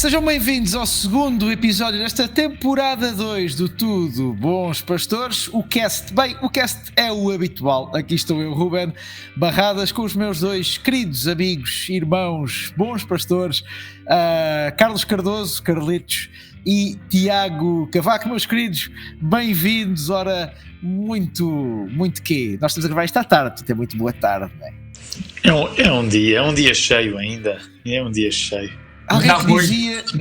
Sejam bem-vindos ao segundo episódio desta temporada 2 do Tudo Bons Pastores, o cast. Bem, o cast é o habitual. Aqui estou eu, Ruben Barradas, com os meus dois queridos amigos, irmãos, bons pastores, Carlos Cardoso, Carlitos, e Tiago Cavaco. Meus queridos, bem-vindos. Ora, muito quê? Nós estamos a gravar esta tarde, portanto é muito boa tarde, não é? É um dia cheio ainda, é um dia cheio.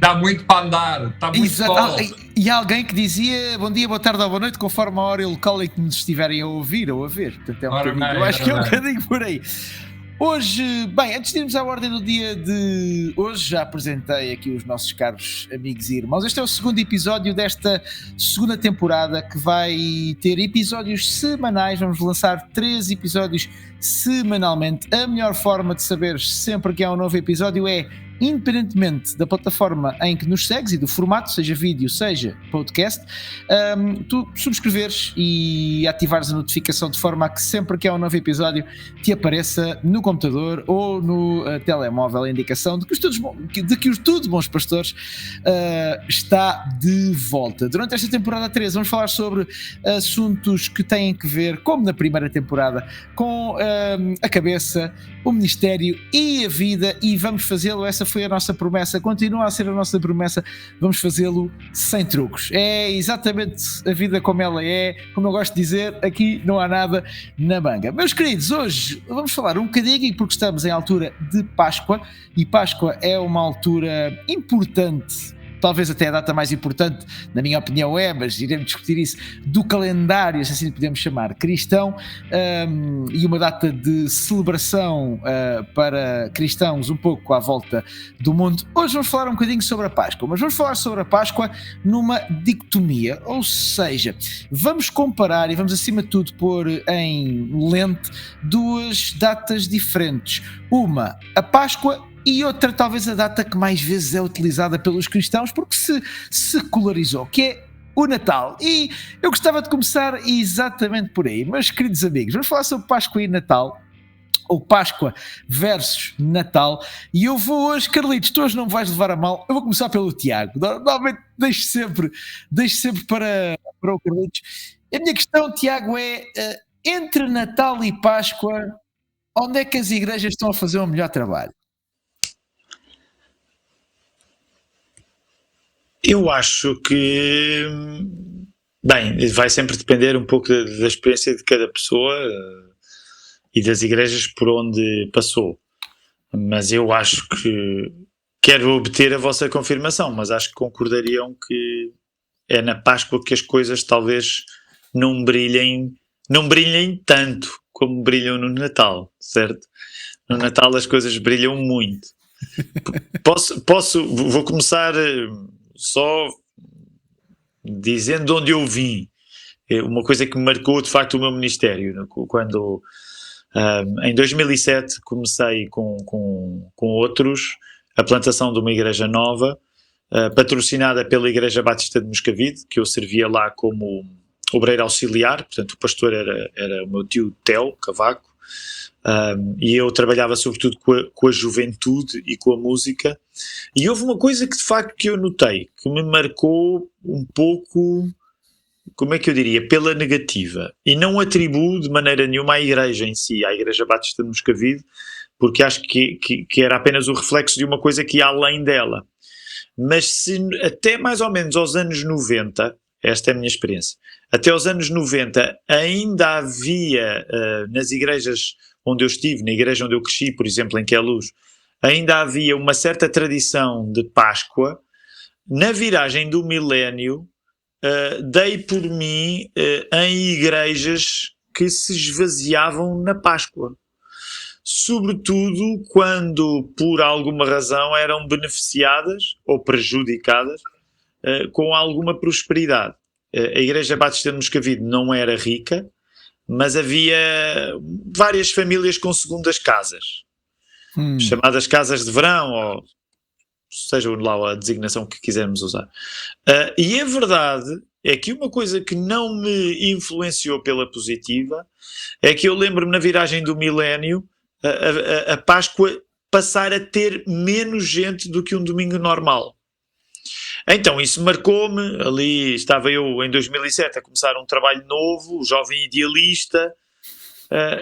Dá muito para andar, está muito sol. E alguém que dizia bom dia, boa tarde ou boa noite, conforme a hora e o local em que nos estiverem a ouvir ou a ver. Portanto, eu acho que é um bocadinho por aí. Hoje, bem, antes de irmos à ordem do dia de hoje, já apresentei aqui os nossos caros amigos e irmãos. Este é o segundo episódio desta segunda temporada, que vai ter episódios semanais. Vamos lançar 3 episódios semanalmente. A melhor forma de saber sempre que há um novo episódio é, independentemente da plataforma em que nos segues e do formato, seja vídeo, seja podcast, tu subscreveres e ativares a notificação de forma a que sempre que há um novo episódio te apareça no computador ou no telemóvel a indicação de que os Tudo Bons Pastores está de volta. Durante esta temporada 3 vamos falar sobre assuntos que têm que ver, como na primeira temporada, com a cabeça, o ministério e a vida, e vamos fazê-lo. Essa foi a nossa promessa, continua a ser a nossa promessa. Vamos fazê-lo sem truques. É exatamente a vida como ela é, como eu gosto de dizer, aqui não há nada na manga. Meus queridos, hoje vamos falar um bocadinho, porque estamos em altura de Páscoa, e Páscoa é uma altura importante, talvez até a data mais importante, na minha opinião mas iremos discutir isso, do calendário, se assim podemos chamar, cristão, e uma data de celebração para cristãos um pouco à volta do mundo. Hoje vamos falar um bocadinho sobre a Páscoa, mas vamos falar sobre a Páscoa numa dicotomia, ou seja, vamos comparar e vamos acima de tudo pôr em lente duas datas diferentes. Uma, a Páscoa, e outra, talvez a data que mais vezes é utilizada pelos cristãos, porque se secularizou, que é o Natal. E eu gostava de começar exatamente por aí. Meus queridos amigos, vamos falar sobre Páscoa e Natal, ou Páscoa versus Natal, e eu vou hoje, Carlitos, tu hoje não me vais levar a mal, eu vou começar pelo Tiago. Normalmente deixo sempre para o Carlitos. A minha questão, Tiago, é entre Natal e Páscoa, onde é que as igrejas estão a fazer o melhor trabalho? Eu acho que, bem, vai sempre depender um pouco da experiência de cada pessoa e das igrejas por onde passou, mas eu acho que quero obter a vossa confirmação, mas acho que concordariam que é na Páscoa que as coisas talvez não brilhem tanto como brilham no Natal, certo? No Natal as coisas brilham muito. Vou começar só dizendo de onde eu vim. Uma coisa que me marcou de facto o meu ministério, quando em 2007 comecei com outros a plantação de uma igreja nova, patrocinada pela Igreja Batista de Moscavide, que eu servia lá como obreiro auxiliar. Portanto o pastor era o meu tio Theo Cavaco, e eu trabalhava sobretudo com a juventude e com a música, e houve uma coisa que de facto que eu notei, que me marcou um pouco, como é que eu diria, pela negativa, e não atribuo de maneira nenhuma à igreja em si, à Igreja Batista de Moscavide, porque acho que era apenas o reflexo de uma coisa que ia além dela, mas se até mais ou menos aos anos 90, esta é a minha experiência, até aos anos 90 ainda havia nas igrejas onde eu estive, na igreja onde eu cresci, por exemplo, em Queluz, ainda havia uma certa tradição de Páscoa. Na viragem do milénio, dei por mim em igrejas que se esvaziavam na Páscoa. Sobretudo quando, por alguma razão, eram beneficiadas ou prejudicadas com alguma prosperidade. A Igreja Batista de Moscavide não era rica, mas havia várias famílias com segundas casas, chamadas casas de verão, ou seja lá a designação que quisermos usar. E a verdade é que uma coisa que não me influenciou pela positiva é que eu lembro-me na viragem do milénio, a Páscoa passar a ter menos gente do que um domingo normal. Então, isso marcou-me, ali estava eu em 2007 a começar um trabalho novo, jovem idealista,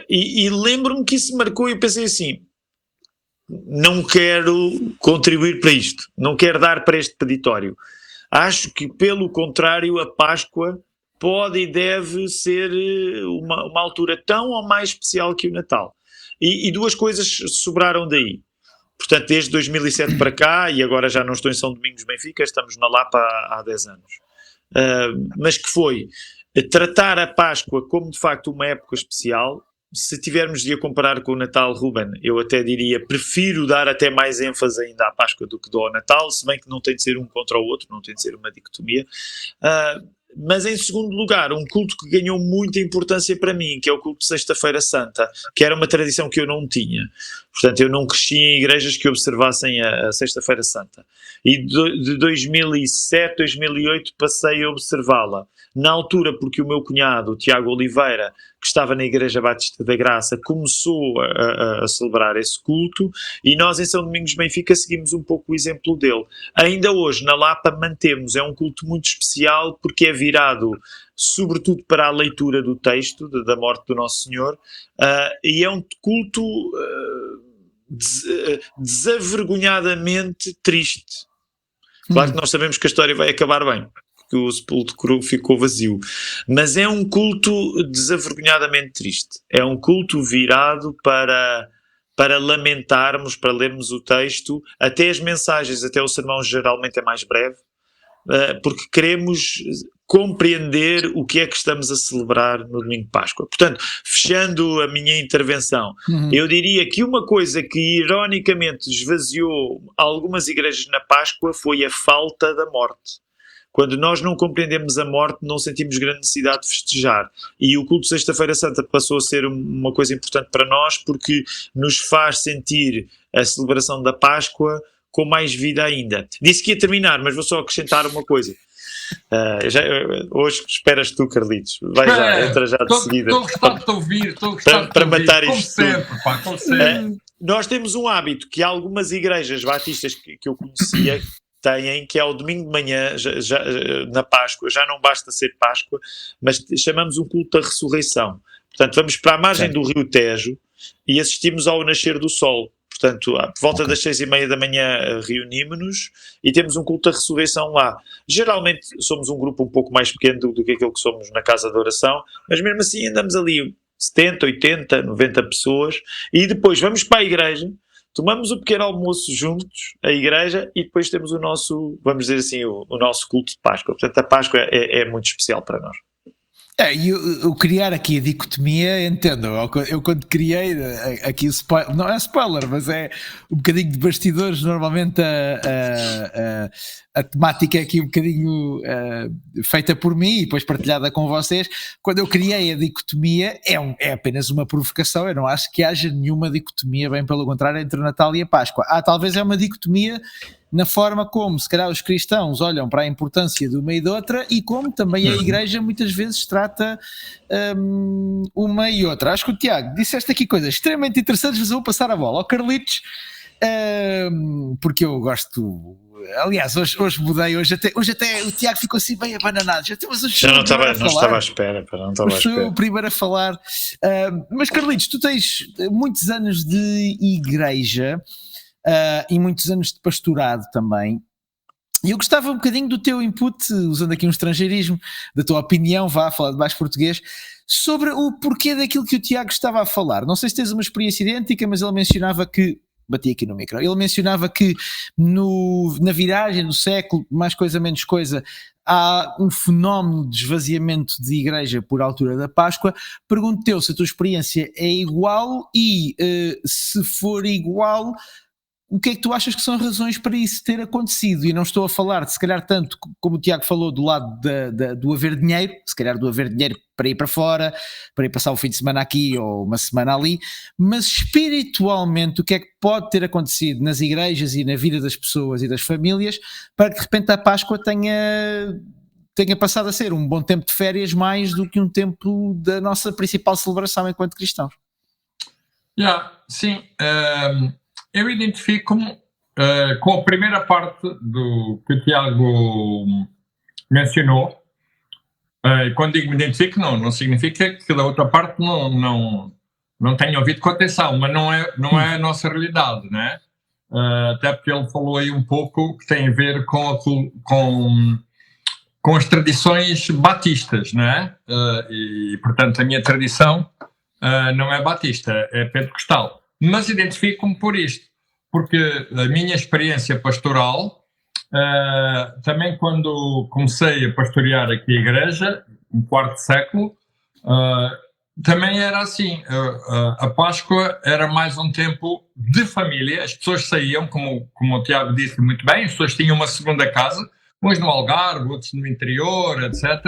e lembro-me que isso marcou e eu pensei assim, não quero contribuir para isto, não quero dar para este peditório. Acho que, pelo contrário, a Páscoa pode e deve ser uma altura tão ou mais especial que o Natal. E duas coisas sobraram daí. Portanto, desde 2007 para cá, e agora já não estou em São Domingos Benfica, estamos na Lapa há 10 anos. Mas que foi tratar a Páscoa como de facto uma época especial. Se tivermos de a comparar com o Natal, Ruben, eu até diria, prefiro dar até mais ênfase ainda à Páscoa do que dou ao Natal, se bem que não tem de ser um contra o outro, não tem de ser uma dicotomia. Mas em segundo lugar, um culto que ganhou muita importância para mim, que é o culto de Sexta-feira Santa, que era uma tradição que eu não tinha. Portanto, eu não cresci em igrejas que observassem a Sexta-feira Santa. E de 2007, 2008 passei a observá-la. Na altura, porque o meu cunhado, o Tiago Oliveira, que estava na Igreja Batista da Graça, começou a celebrar esse culto, e nós em São Domingos Benfica seguimos um pouco o exemplo dele. Ainda hoje, na Lapa, mantemos, é um culto muito especial, porque é virado sobretudo para a leitura do texto, da morte do Nosso Senhor, e é um culto desavergonhadamente triste. Claro que nós sabemos que a história vai acabar bem, que o sepulcro ficou vazio, mas é um culto desavergonhadamente triste, é um culto virado para lamentarmos, para lermos o texto, até as mensagens, até o sermão geralmente é mais breve, porque queremos compreender o que é que estamos a celebrar no domingo de Páscoa. Portanto, fechando a minha intervenção, eu diria que uma coisa que ironicamente esvaziou algumas igrejas na Páscoa foi a falta da morte. Quando nós não compreendemos a morte, não sentimos grande necessidade de festejar. E o culto de Sexta-feira Santa passou a ser uma coisa importante para nós, porque nos faz sentir a celebração da Páscoa com mais vida ainda. Disse que ia terminar, mas vou só acrescentar uma coisa. Hoje esperas tu, Carlitos. Vai já, entra já de seguida. Estou a gostar de te ouvir, para matar como isto sempre, pá, como sempre. Nós temos um hábito que algumas igrejas batistas que eu conhecia têm, que é o domingo de manhã, na Páscoa. Já não basta ser Páscoa, mas chamamos um culto da ressurreição. Portanto, vamos para a margem do Rio Tejo e assistimos ao nascer do sol. Portanto, por volta das 6h30 da manhã reunimos-nos e temos um culto da ressurreição lá. Geralmente somos um grupo um pouco mais pequeno do que aquilo que somos na casa de oração, mas mesmo assim andamos ali 70, 80, 90 pessoas, e depois vamos para a igreja, tomamos o pequeno almoço juntos, a igreja, e depois temos o nosso, vamos dizer assim, o nosso culto de Páscoa. Portanto, a Páscoa é muito especial para nós. Eu criar aqui a dicotomia, entendo, eu quando criei aqui, não é spoiler, mas é um bocadinho de bastidores, normalmente a temática é aqui um bocadinho feita por mim e depois partilhada com vocês. Quando eu criei a dicotomia, é apenas uma provocação, eu não acho que haja nenhuma dicotomia, bem pelo contrário, entre o Natal e a Páscoa. Talvez é uma dicotomia na forma como, se calhar, os cristãos olham para a importância de uma e de outra, e como também a Igreja muitas vezes trata uma e outra. Acho que o Tiago disseste aqui coisas extremamente interessantes, mas eu vou passar a bola ao Carlitos, porque eu gosto. Aliás, hoje mudei, hoje até o Tiago ficou assim bem abananado. Já não estava à espera. Sou o primeiro a falar. Mas Carlitos, tu tens muitos anos de igreja, e muitos anos de pastorado também, e eu gostava um bocadinho do teu input, usando aqui um estrangeirismo, da tua opinião, vá falar de mais português, sobre o porquê daquilo que o Tiago estava a falar. Não sei se tens uma experiência idêntica, mas ele mencionava que, bati aqui no micro, ele mencionava que na viragem do século, mais coisa menos coisa, há um fenómeno de esvaziamento de igreja por altura da Páscoa. Pergunto-te se a tua experiência é igual, e se for igual, o que é que tu achas que são razões para isso ter acontecido? E não estou a falar de, se calhar, tanto como o Tiago falou, do lado do haver dinheiro, se calhar do haver dinheiro para ir para fora, para ir passar o fim de semana aqui ou uma semana ali, mas espiritualmente o que é que pode ter acontecido nas igrejas e na vida das pessoas e das famílias para que de repente a Páscoa tenha passado a ser um bom tempo de férias mais do que um tempo da nossa principal celebração enquanto cristãos? Sim, eu identifico-me com a primeira parte do que o Tiago mencionou. Quando digo me identifico, não significa que da outra parte não tenha ouvido com atenção, mas não é a nossa realidade, né? Até porque ele falou aí um pouco que tem a ver com as tradições batistas, né? E, portanto, a minha tradição não é batista, é pentecostal. Mas identifico-me por isto, porque a minha experiência pastoral, também quando comecei a pastorear aqui a igreja, no quarto século, também era assim, a Páscoa era mais um tempo de família, as pessoas saíam, como o Tiago disse muito bem, as pessoas tinham uma segunda casa, uns no Algarve, outros no interior, etc.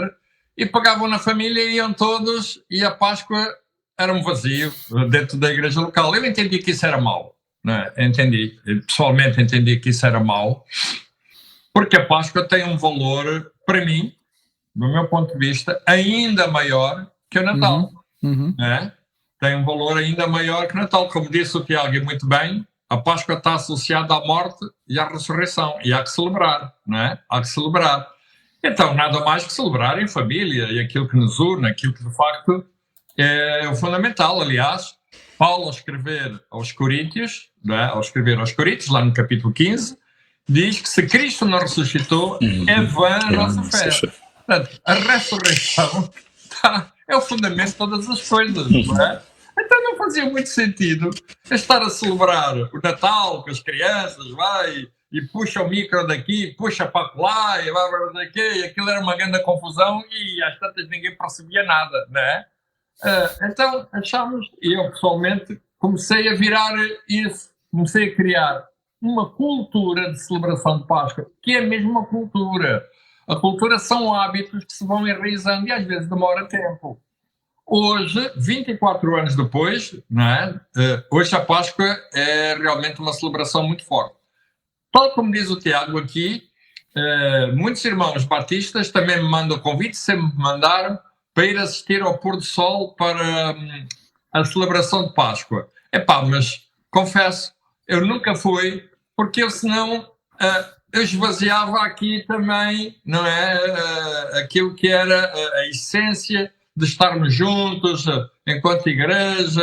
E pegavam na família, iam todos, e a Páscoa era um vazio dentro da igreja local. Eu entendi que isso era mau, né? Pessoalmente entendi que isso era mau, porque a Páscoa tem um valor, para mim, do meu ponto de vista, ainda maior que o Natal. Né? Tem um valor ainda maior que o Natal. Como disse o Tiago muito bem, a Páscoa está associada à morte e à ressurreição, e há que celebrar, né? Há que celebrar. Então, nada mais que celebrar em família, e aquilo que nos une, aquilo que de facto é o fundamental. Aliás, Paulo, ao escrever aos Coríntios, né? Ao escrever aos Coríntios, lá no capítulo 15, diz que se Cristo não ressuscitou, é vã a nossa fé. Portanto, a ressurreição é o fundamento de todas as coisas, não é? Então não fazia muito sentido estar a celebrar o Natal com as crianças, vai e puxa o micro daqui, puxa para lá, e vai não sei o quê, e aquilo era uma grande confusão e às tantas ninguém percebia nada, não é? Então achámos, e eu pessoalmente comecei a virar isso, comecei a criar uma cultura de celebração de Páscoa, que é mesmo uma cultura. A cultura são hábitos que se vão enraizando e às vezes demora tempo. Hoje, 24 anos depois, não é? Hoje a Páscoa é realmente uma celebração muito forte. Tal como diz o Tiago aqui, muitos irmãos batistas também me mandam convite, sempre me mandaram para ir assistir ao pôr do sol para a celebração de Páscoa. Mas confesso, eu nunca fui, porque eu senão... eu esvaziava aqui também, não é? Aquilo que era a essência de estarmos juntos enquanto igreja.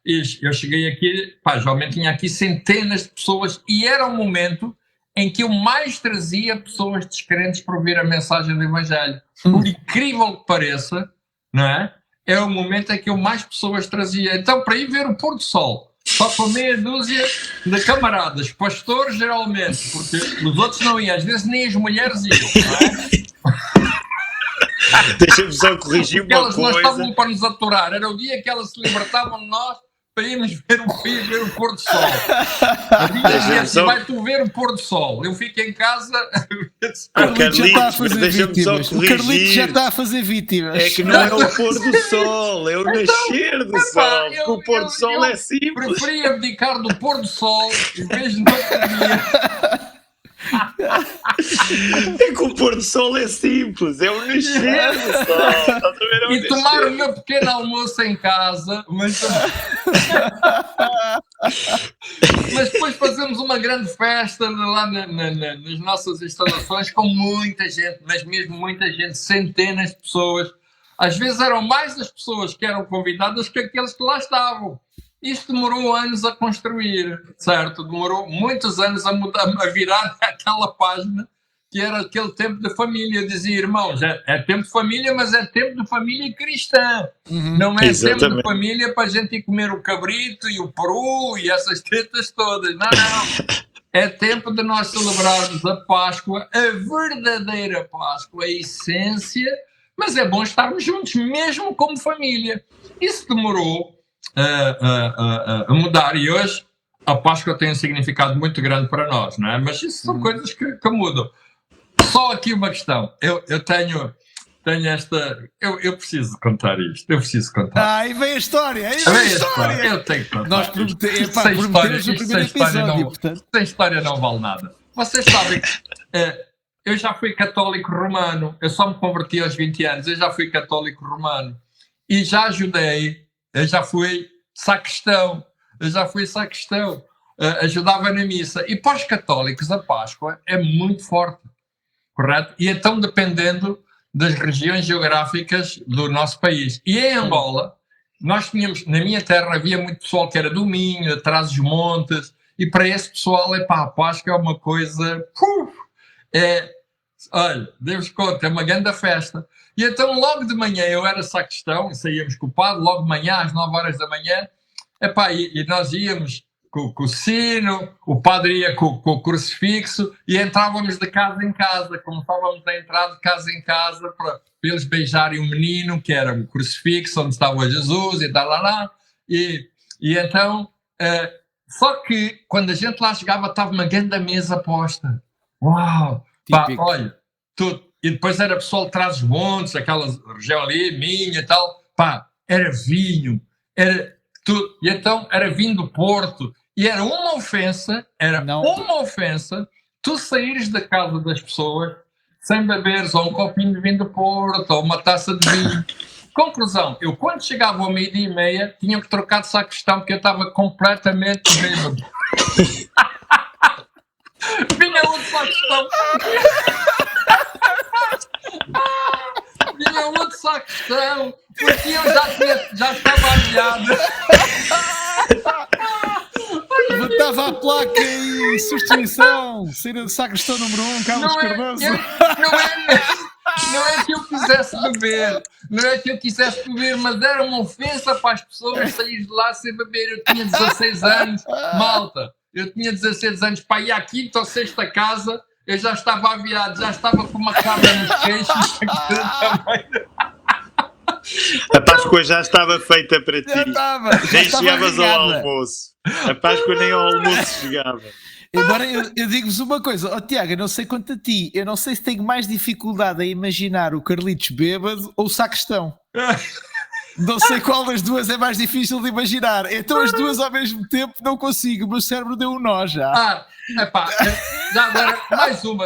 E eu cheguei aqui, geralmente tinha aqui centenas de pessoas e era um momento em que eu mais trazia pessoas descrentes para ouvir a mensagem do Evangelho. Por incrível que pareça, não é? É o momento em que eu mais pessoas trazia. Então, para ir ver o pôr do sol, só com meia dúzia de camaradas, pastores geralmente, porque os outros não iam, às vezes nem as mulheres iam, não é? Deixa-me só corrigir uma elas coisa. Elas não estavam para nos aturar, era o dia que elas se libertavam de nós para irmos ver o pôr do sol. Assim, vai tu ver o pôr do sol. Eu fico em casa. O Carlitos já está a fazer vítimas. O Carlitos já está a fazer vítimas. É que não é o pôr do sol, é o nascer do sol. Porque o pôr do sol é simples. Preferia abdicar do pôr do sol em vez de no outro dia. É que o pôr do sol é simples, é o nascer do sol. E tomar o meu pequeno almoço em casa, mas depois fazemos uma grande festa lá nas nossas instalações com muita gente, mas mesmo muita gente, centenas de pessoas. Às vezes eram mais as pessoas que eram convidadas que aqueles que lá estavam. Isto demorou anos a construir, certo? Demorou muitos anos a virar aquela página que era aquele tempo de família. Eu dizia, irmãos, é tempo de família, mas é tempo de família cristã. Não é tempo de família para a gente ir comer o cabrito e o peru e essas tretas todas. Não. É tempo de nós celebrarmos a Páscoa, a verdadeira Páscoa, a essência, mas é bom estarmos juntos, mesmo como família. Isso demorou a mudar e hoje a Páscoa tem um significado muito grande para nós, não é? Mas isso são coisas que mudam. Só aqui uma questão, eu tenho esta, eu preciso contar isto, eu preciso contar. E vem a história, eu tenho que contar. Nós prometemos o primeiro episódio, portanto. Sem história não vale nada. Vocês sabem que eu já fui católico romano, eu só me converti aos 20 anos, eu já fui católico romano e já ajudei. Eu já fui sacristão. ajudava na missa. E para os católicos a Páscoa é muito forte, correto? E então dependendo das regiões geográficas do nosso país. E em Angola, nós tínhamos, na minha terra havia muito pessoal que era do Minho, atrás dos montes, e para esse pessoal, a Páscoa é uma coisa... olha, Deus conta, é uma grande festa. E então logo de manhã eu era sacristão, e saíamos com o padre, logo de manhã, às 9 horas da manhã, e nós íamos com o sino, o padre ia com o crucifixo, e entrávamos de casa em casa, começávamos a entrar de casa em casa para eles beijarem o menino, que era o crucifixo, onde estava Jesus, e tal, e então, só que quando a gente lá chegava, estava uma grande mesa posta. Uau! Pá, olha, tudo. E depois era pessoal de Trás-os-Montes, aquela região ali, Minho e tal, pá, era vinho, era tudo. E então era vinho do Porto. E era uma ofensa tu saíres da casa das pessoas sem beberes ou um copinho de vinho do Porto ou uma taça de vinho. Conclusão, eu quando chegava ao 12:30 tinha que trocar de sacristão porque eu estava completamente bêbado. Vinha outro sacristão. Vinha outro sacristão porque eu já estava aviado. Levantava a placa e substituição, saída de sacristão número 1, Carlos Cardoso. Não é que eu quisesse beber, mas era uma ofensa para as pessoas sair de lá sem beber. Eu tinha 16 anos, malta, pá, e à quinta ou sexta casa eu já estava aviado, já estava com uma cabra nos queixos. A Páscoa já estava feita para ti. Nem chegavas ao almoço. A Páscoa nem ao almoço chegava. Embora eu digo-vos uma coisa, Tiago, eu não sei quanto a ti, eu não sei se tenho mais dificuldade a imaginar o Carlitos bêbado ou o sacristão. Não sei qual das duas é mais difícil de imaginar. Então as duas ao mesmo tempo não consigo, o meu cérebro deu um nó já. Já agora, mais uma.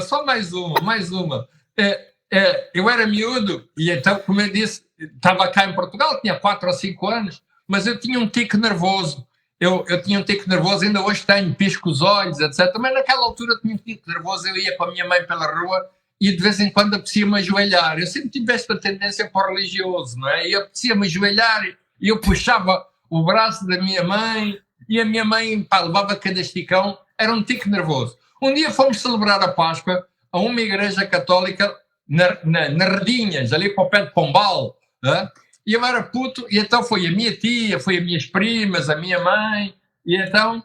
Eu era miúdo e então, como eu disse, estava cá em Portugal, tinha 4 ou 5 anos, mas eu tinha um tique nervoso. Eu tinha um tique nervoso, ainda hoje tenho, pisco os olhos, etc. Mas naquela altura eu tinha um tique nervoso, eu ia com a minha mãe pela rua e de vez em quando apetecia-me ajoelhar. Eu sempre tive esta tendência para o religioso, não é? E apetecia-me ajoelhar e eu puxava o braço da minha mãe e a minha mãe levava cada esticão, era um tique nervoso. Um dia fomos celebrar a Páscoa a uma igreja católica na Redinhas, ali para o pé de Pombal, né? E eu era puto, e então foi a minha tia, foi as minhas primas, a minha mãe, e então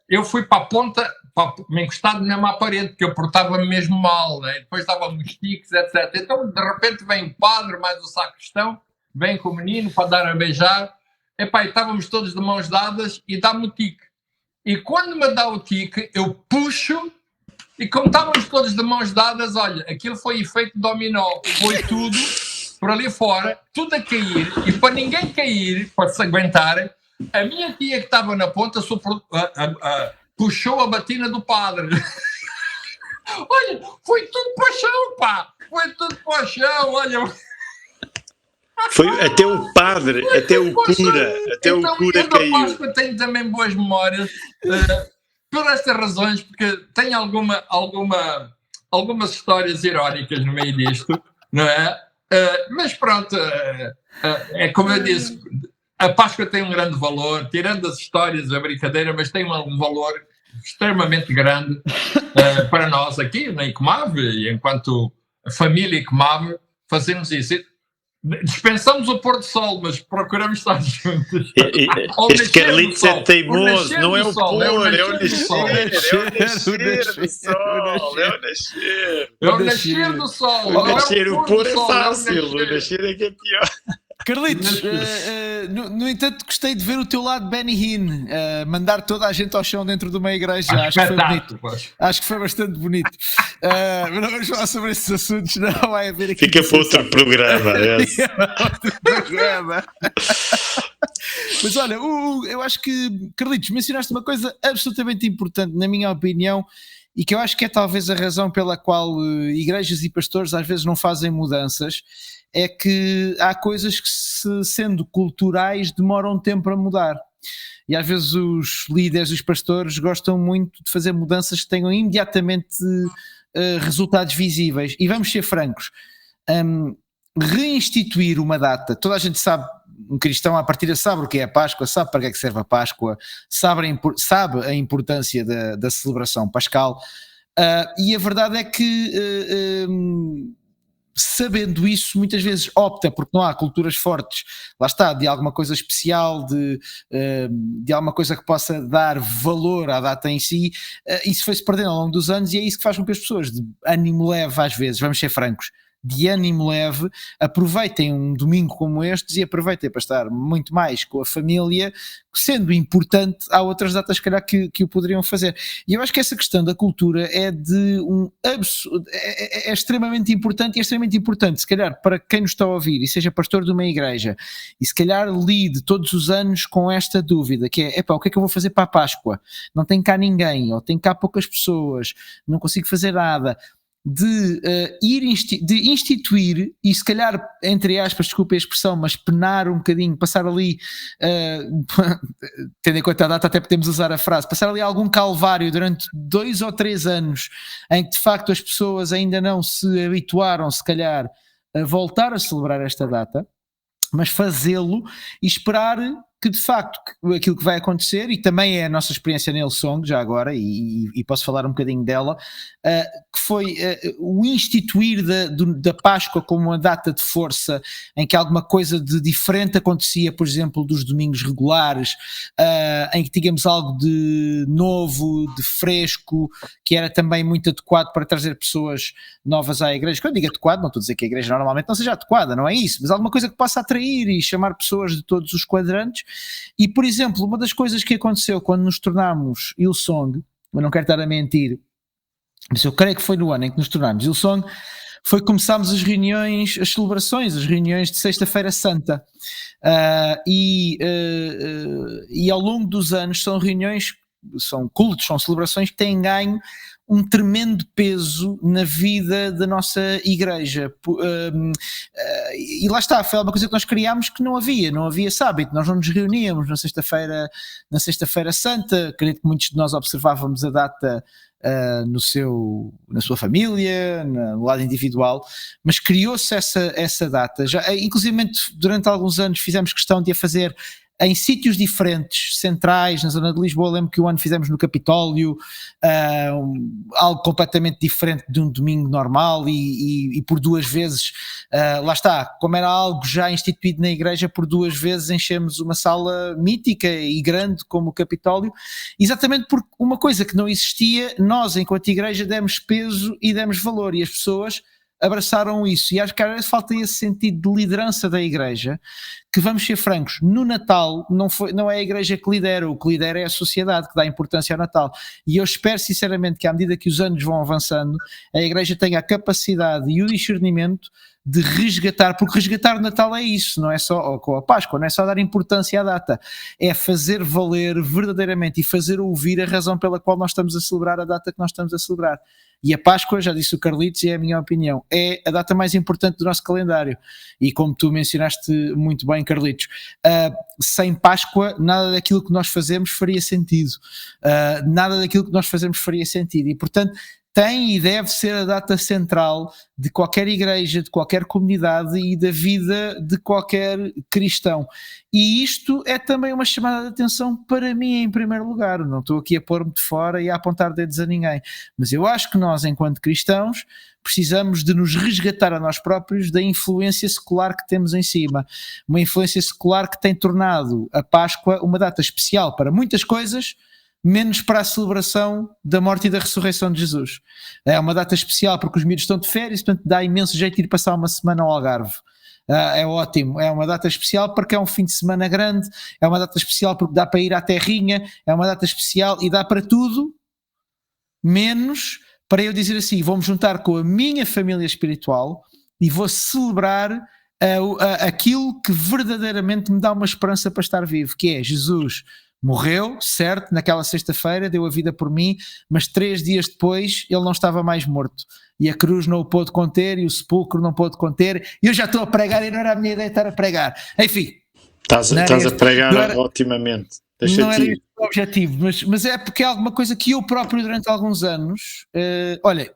eu fui para a ponta, me encostado mesmo à parede, porque eu portava-me mesmo mal, né? Depois dava-me os tiques, etc. Então, de repente, vem o padre, mais o sacristão, vem com o menino para dar a beijar, e estávamos todos de mãos dadas e dá-me o tique. E quando me dá o tique, eu puxo, e como estávamos todos de mãos dadas, olha, aquilo foi efeito dominó, foi tudo por ali fora, tudo a cair, e para ninguém cair, para se aguentar, a minha tia que estava na ponta puxou a batina do padre. Olha, foi tudo para o chão, pá! Foi tudo para o chão, olha. Foi até o padre, até o cura, então, o cura caiu. Eu Páscoa tenho também boas memórias, por estas razões, porque tenho algumas histórias irónicas no meio disto, não é? Mas pronto, é como eu disse, a Páscoa tem um grande valor, tirando as histórias da brincadeira, mas tem um valor extremamente grande para nós aqui na ICMAV, e enquanto família ICMAV fazemos isso. Dispensamos o pôr do sol, mas procuramos estar juntos. Este Carlitos é teimoso, não é o pôr, é o nascer. É o nascer do sol. O nascer, o pôr é fácil, o nascer é que é pior. Carlitos, no entanto, gostei de ver o teu lado Benny Hinn, mandar toda a gente ao chão dentro de uma igreja. Acho que foi bonito. Acho que foi bastante bonito. Mas não vamos falar sobre esses assuntos, não vai haver aqui. Fica para outro programa. Mas olha, eu acho que, Carlitos, mencionaste uma coisa absolutamente importante, na minha opinião, e que eu acho que é talvez a razão pela qual igrejas e pastores às vezes não fazem mudanças. É que há coisas que, sendo culturais, demoram tempo a mudar. E às vezes os líderes, os pastores gostam muito de fazer mudanças que tenham imediatamente resultados visíveis. E vamos ser francos, reinstituir uma data, toda a gente sabe, um cristão à partida sabe o que é a Páscoa, sabe para que é que serve a Páscoa, sabe a importância da celebração pascal, e a verdade é que sabendo isso, muitas vezes opta, porque não há culturas fortes, lá está, de alguma coisa especial, de alguma coisa que possa dar valor à data em si, isso foi-se perdendo ao longo dos anos, e é isso que faz com que as pessoas, de ânimo leve às vezes, vamos ser francos, de ânimo leve, aproveitem um domingo como estes e aproveitem para estar muito mais com a família, sendo importante, há outras datas, se calhar, que o poderiam fazer. E eu acho que essa questão da cultura é é extremamente importante, e é extremamente importante, se calhar, para quem nos está a ouvir e seja pastor de uma igreja, e se calhar lide todos os anos com esta dúvida, que é, o que é que eu vou fazer para a Páscoa? Não tem cá ninguém, ou tem cá poucas pessoas, não consigo fazer nada. De instituir e, se calhar, entre aspas, desculpe a expressão, mas penar um bocadinho, passar ali, tendo em conta a data, até podemos usar a frase, passar ali algum calvário durante 2 ou 3 anos, em que de facto as pessoas ainda não se habituaram, se calhar, a voltar a celebrar esta data, mas fazê-lo e esperar que de facto aquilo que vai acontecer, e também é a nossa experiência na Hillsong já agora, e posso falar um bocadinho dela, que foi o instituir da Páscoa como uma data de força, em que alguma coisa de diferente acontecia, por exemplo, dos domingos regulares, em que tínhamos algo de novo, de fresco, que era também muito adequado para trazer pessoas novas à igreja. Quando digo adequado, não estou a dizer que a igreja normalmente não seja adequada, não é isso, mas alguma coisa que possa atrair e chamar pessoas de todos os quadrantes. E, por exemplo, uma das coisas que aconteceu quando nos tornámos Hillsong, eu não quero estar a mentir, mas eu creio que foi no ano em que nos tornámos Hillsong, foi que começámos as reuniões, as celebrações, as reuniões de Sexta-feira Santa, e ao longo dos anos são reuniões, são cultos, são celebrações que têm ganho um tremendo peso na vida da nossa igreja, e lá está, foi uma coisa que nós criámos que não havia esse hábito, nós não nos reuníamos na sexta-feira Santa. Acredito que muitos de nós observávamos a data na sua família, no lado individual, mas criou-se essa data, já, inclusive durante alguns anos fizemos questão de a fazer em sítios diferentes, centrais, na zona de Lisboa. Lembro que o ano fizemos no Capitólio, algo completamente diferente de um domingo normal, e por 2 vezes, lá está, como era algo já instituído na igreja, por 2 vezes enchemos uma sala mítica e grande como o Capitólio, exatamente porque uma coisa que não existia, nós enquanto igreja demos peso e demos valor, e as pessoas abraçaram isso, e acho que às vezes falta esse sentido de liderança da igreja, que, vamos ser francos, no Natal não é a igreja que lidera, o que lidera é a sociedade, que dá importância ao Natal, e eu espero sinceramente que à medida que os anos vão avançando, a igreja tenha a capacidade e o discernimento de resgatar, porque resgatar o Natal é isso, não é só, ou com a Páscoa, não é só dar importância à data, é fazer valer verdadeiramente e fazer ouvir a razão pela qual nós estamos a celebrar a data que nós estamos a celebrar. E a Páscoa, já disse o Carlitos, e é a minha opinião, é a data mais importante do nosso calendário, e como tu mencionaste muito bem, Carlitos, sem Páscoa nada daquilo que nós fazemos faria sentido, e portanto tem e deve ser a data central de qualquer igreja, de qualquer comunidade e da vida de qualquer cristão. E isto é também uma chamada de atenção para mim em primeiro lugar. Não estou aqui a pôr-me de fora e a apontar dedos a ninguém, mas eu acho que nós, enquanto cristãos, precisamos de nos resgatar a nós próprios da influência secular que temos em cima. Uma influência secular que tem tornado a Páscoa uma data especial para muitas coisas, menos para a celebração da morte e da ressurreição de Jesus. É uma data especial porque os miúdos estão de férias, portanto dá imenso jeito de ir passar uma semana ao Algarve. É ótimo, é uma data especial porque é um fim de semana grande, é uma data especial porque dá para ir à terrinha, é uma data especial e dá para tudo, menos para eu dizer assim, vou-me juntar com a minha família espiritual e vou celebrar aquilo que verdadeiramente me dá uma esperança para estar vivo, que é Jesus morreu, certo, naquela sexta-feira, deu a vida por mim, mas 3 dias depois ele não estava mais morto, e a cruz não o pôde conter, e o sepulcro não pôde conter, e eu já estou a pregar, e não era a minha ideia estar a pregar, enfim. Estás a pregar otimamente. Não era esse o objetivo, mas é porque é alguma coisa que eu próprio durante alguns anos, olha,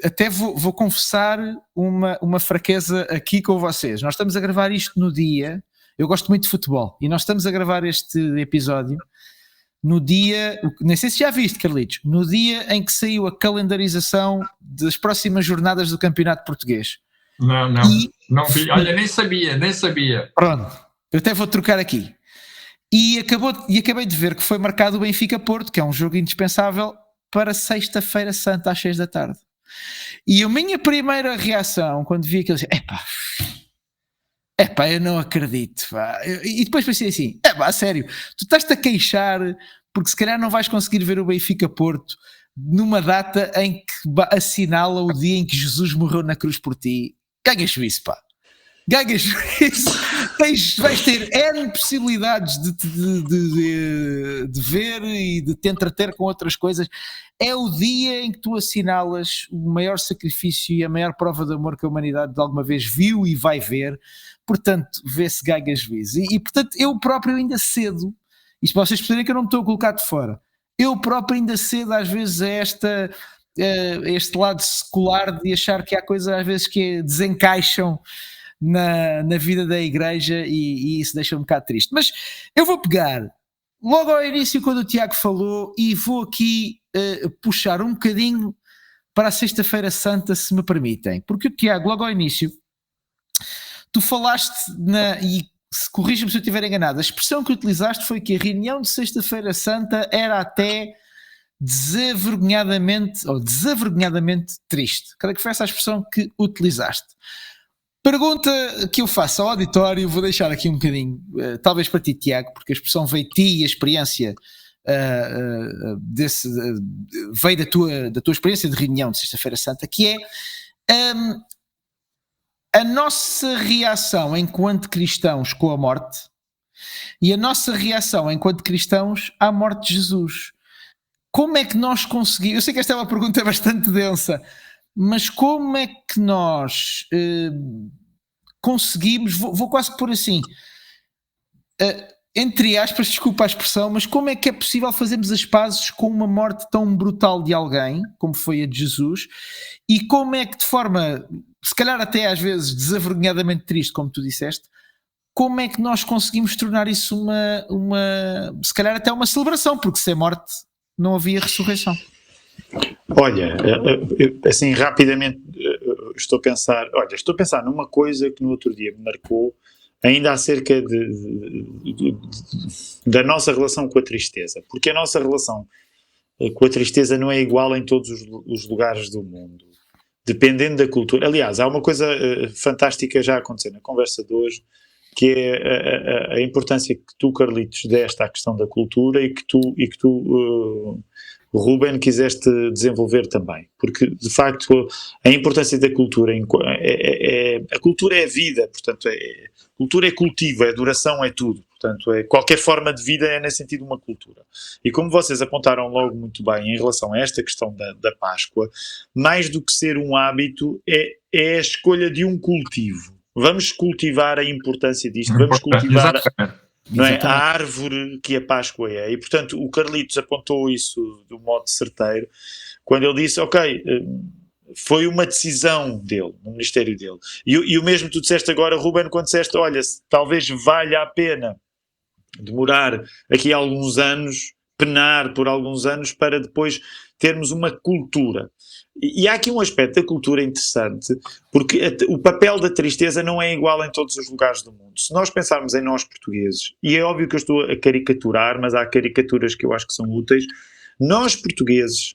até vou confessar uma fraqueza aqui com vocês. Nós estamos a gravar isto no dia, eu gosto muito de futebol, e nós estamos a gravar este episódio no dia, nem sei se já viste, Carlitos, no dia em que saiu a calendarização das próximas jornadas do Campeonato Português. Não vi, olha, nem sabia. Pronto, eu até vou trocar aqui. E acabei de ver que foi marcado o Benfica-Porto, que é um jogo indispensável, para sexta-feira santa às 6 da tarde. E a minha primeira reação quando vi aquilo, epá, eu não acredito, pá. E depois pensei assim, a sério, tu estás-te a queixar porque se calhar não vais conseguir ver o Benfica-Porto numa data em que assinala o dia em que Jesus morreu na cruz por ti. Ganhas isso, pá. Ganhas isso. Vais ter N possibilidades de ver e de te entreter com outras coisas. É o dia em que tu assinalas o maior sacrifício e a maior prova de amor que a humanidade de alguma vez viu e vai ver. Portanto, vê-se ganhas vezes. E portanto, eu próprio ainda cedo, isto para vocês perceberem que eu não me estou a colocar de fora, eu próprio ainda cedo às vezes este lado secular de achar que há coisas às vezes que desencaixam na vida da igreja e isso deixa um bocado triste. Mas eu vou pegar logo ao início quando o Tiago falou e vou aqui puxar um bocadinho para a Sexta-feira Santa, se me permitem, porque o Tiago, logo ao início, tu falaste e corrija-me se eu estiver enganado, a expressão que utilizaste foi que a reunião de Sexta-feira Santa era até desavergonhadamente triste. Creio que foi essa a expressão que utilizaste. Pergunta que eu faço ao auditório, vou deixar aqui um bocadinho, talvez para ti, Tiago, porque a expressão veio de ti e a experiência veio da tua experiência de reunião de Sexta-feira Santa, que é a nossa reação enquanto cristãos com a morte e a nossa reação enquanto cristãos à morte de Jesus. Como é que nós conseguimos? Eu sei que esta é uma pergunta bastante densa, mas como é que nós conseguimos, vou quase que pôr assim, entre aspas, desculpa a expressão, mas como é que é possível fazermos as pazes com uma morte tão brutal de alguém, como foi a de Jesus, e como é que de forma, se calhar até às vezes desavergonhadamente triste, como tu disseste, como é que nós conseguimos tornar isso se calhar até uma celebração, porque sem morte não havia ressurreição? Olha, assim rapidamente estou a pensar numa coisa que no outro dia me marcou, ainda acerca da nossa relação com a tristeza, porque a nossa relação com a tristeza não é igual em todos os lugares do mundo, dependendo da cultura. Aliás, há uma coisa fantástica já a acontecer na conversa de hoje, que é a importância que tu, Carlitos, deste à questão da cultura e que tu Ruben, quiseste desenvolver também, porque de facto a importância da cultura, a cultura é a vida, portanto cultura é cultivo, é duração, é tudo, portanto qualquer forma de vida é nesse sentido uma cultura. E como vocês apontaram logo muito bem em relação a esta questão da Páscoa, mais do que ser um hábito é a escolha de um cultivo. Vamos cultivar a importância disto, vamos cultivar não é, a árvore que a Páscoa é. E portanto o Carlitos apontou isso de um modo certeiro, quando ele disse, ok, foi uma decisão dele, no ministério dele. E o mesmo tu disseste agora, Ruben, quando disseste, olha, talvez valha a pena demorar aqui alguns anos, penar por alguns anos, para depois termos uma cultura. E há aqui um aspecto da cultura interessante, porque o papel da tristeza não é igual em todos os lugares do mundo. Se nós pensarmos em nós portugueses, e é óbvio que eu estou a caricaturar, mas há caricaturas que eu acho que são úteis, nós portugueses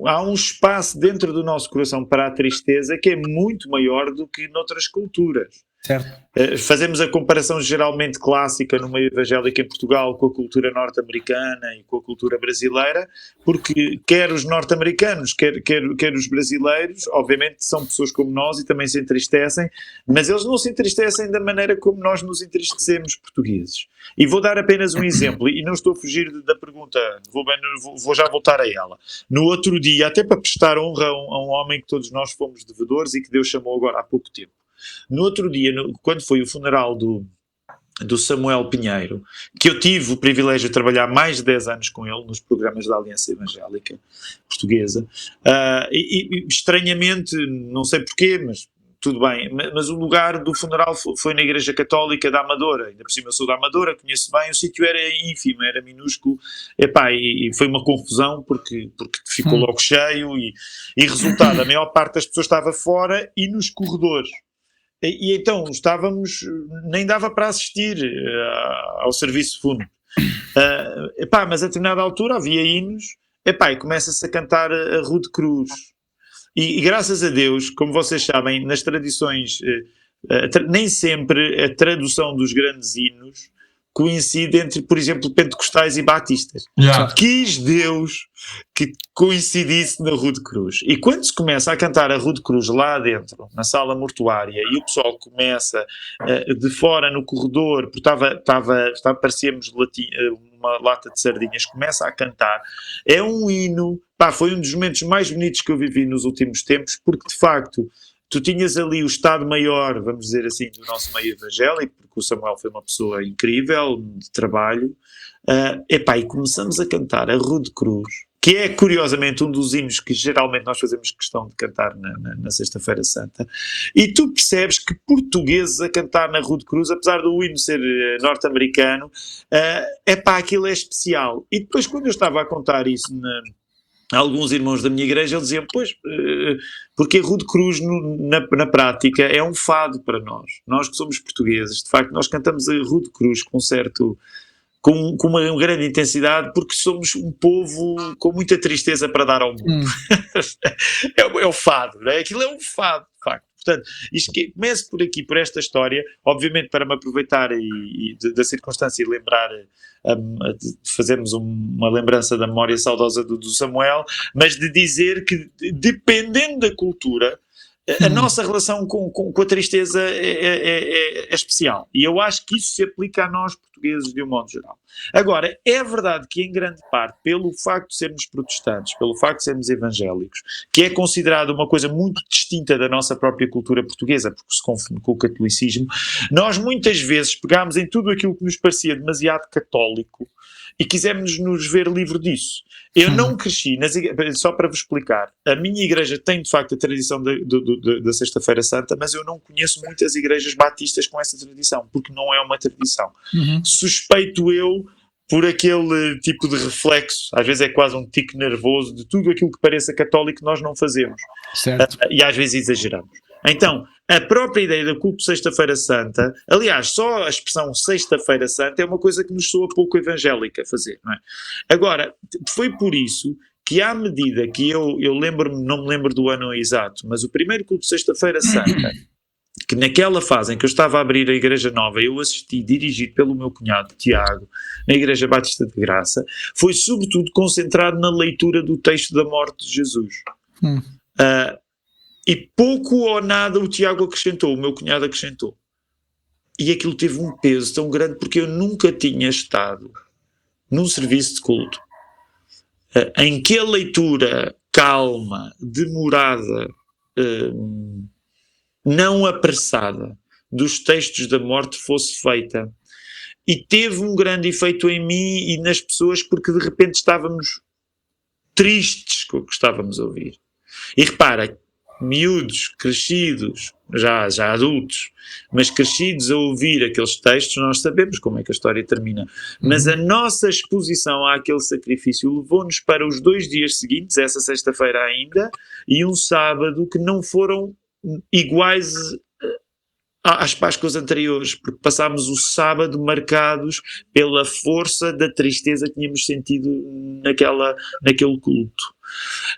há um espaço dentro do nosso coração para a tristeza que é muito maior do que noutras culturas. Certo. Fazemos a comparação geralmente clássica no meio evangélico em Portugal com a cultura norte-americana e com a cultura brasileira, porque quer os norte-americanos, quer os brasileiros, obviamente são pessoas como nós e também se entristecem, mas eles não se entristecem da maneira como nós nos entristecemos portugueses. E vou dar apenas um exemplo, e não estou a fugir da pergunta, vou já voltar a ela. No outro dia, até para prestar honra a um homem que todos nós fomos devedores e que Deus chamou agora há pouco tempo. No outro dia, quando foi o funeral do Samuel Pinheiro, que eu tive o privilégio de trabalhar mais de 10 anos com ele nos programas da Aliança Evangélica Portuguesa, e estranhamente, não sei porquê, mas tudo bem, mas o lugar do funeral foi na Igreja Católica da Amadora, ainda por cima eu sou da Amadora, conheço bem, o sítio era ínfimo, era minúsculo, e foi uma confusão porque ficou logo cheio e resultado, a maior parte das pessoas estava fora e nos corredores. E então estávamos, nem dava para assistir ao serviço fúnebre. Mas a determinada altura havia hinos, e começa-se a cantar a Rude Cruz. E graças a Deus, como vocês sabem, nas tradições, nem sempre a tradução dos grandes hinos coincide entre, por exemplo, pentecostais e batistas. Yeah. Quis Deus que coincidisse na Rude Cruz. E quando se começa a cantar a Rude Cruz lá dentro, na sala mortuária, e o pessoal começa de fora no corredor, porque parecíamos uma lata de sardinhas, começa a cantar, é um hino, foi um dos momentos mais bonitos que eu vivi nos últimos tempos, porque de facto tu tinhas ali o Estado-Maior, vamos dizer assim, do nosso meio evangélico, porque o Samuel foi uma pessoa incrível, de trabalho, e começamos a cantar a Rude Cruz, que é curiosamente um dos hinos que geralmente nós fazemos questão de cantar na Sexta-feira Santa, e tu percebes que portugueses a cantar na Rude Cruz, apesar do hino ser norte-americano, aquilo é especial. E depois quando eu estava a contar isso alguns irmãos da minha igreja, eles diziam, porque a Rude Cruz na prática é um fado para nós que somos portugueses, de facto nós cantamos a Rude Cruz com uma grande intensidade, porque somos um povo com muita tristeza para dar ao mundo. É o fado, não é? Aquilo é um fado, de facto. Portanto, isto que começo por aqui, por esta história, obviamente para me aproveitar da circunstância e lembrar, de fazermos uma lembrança da memória saudosa do Samuel, mas de dizer que, dependendo da cultura, a nossa relação com a tristeza é especial. E eu acho que isso se aplica a nós portugueses de um modo geral. Agora, é verdade que em grande parte, pelo facto de sermos protestantes, pelo facto de sermos evangélicos, que é considerado uma coisa muito distinta da nossa própria cultura portuguesa, porque se confunde com o catolicismo, nós muitas vezes pegámos em tudo aquilo que nos parecia demasiado católico e quisemos nos ver livre disso. Eu não cresci, só para vos explicar, a minha igreja tem de facto a tradição da Sexta-feira Santa, mas eu não conheço muitas igrejas batistas com essa tradição, porque não é uma tradição. Suspeito eu por aquele tipo de reflexo, às vezes é quase um tique nervoso, de tudo aquilo que pareça católico nós não fazemos. Certo. E às vezes exageramos. Então, a própria ideia do culto de Sexta-feira Santa, aliás, só a expressão Sexta-feira Santa é uma coisa que nos soa pouco evangélica a fazer, não é? Agora, foi por isso que à medida que eu lembro-me, não me lembro do ano exato, mas o primeiro culto de Sexta-feira Santa, que naquela fase em que eu estava a abrir a Igreja Nova, eu assisti, dirigido pelo meu cunhado Tiago, na Igreja Batista de Graça, foi sobretudo concentrado na leitura do texto da morte de Jesus. E pouco ou nada o Tiago acrescentou, o meu cunhado acrescentou. E aquilo teve um peso tão grande porque eu nunca tinha estado num serviço de culto em que a leitura calma, demorada, não apressada dos textos da morte fosse feita. E teve um grande efeito em mim e nas pessoas, porque de repente estávamos tristes com o que estávamos a ouvir. E repara, miúdos, crescidos, já adultos, mas crescidos a ouvir aqueles textos, nós sabemos como é que a história termina. Mas a nossa exposição àquele sacrifício levou-nos para os 2 dias seguintes, essa sexta-feira ainda, e um sábado que não foram iguais às Páscoas anteriores, porque passámos o sábado marcados pela força da tristeza que tínhamos sentido naquele culto.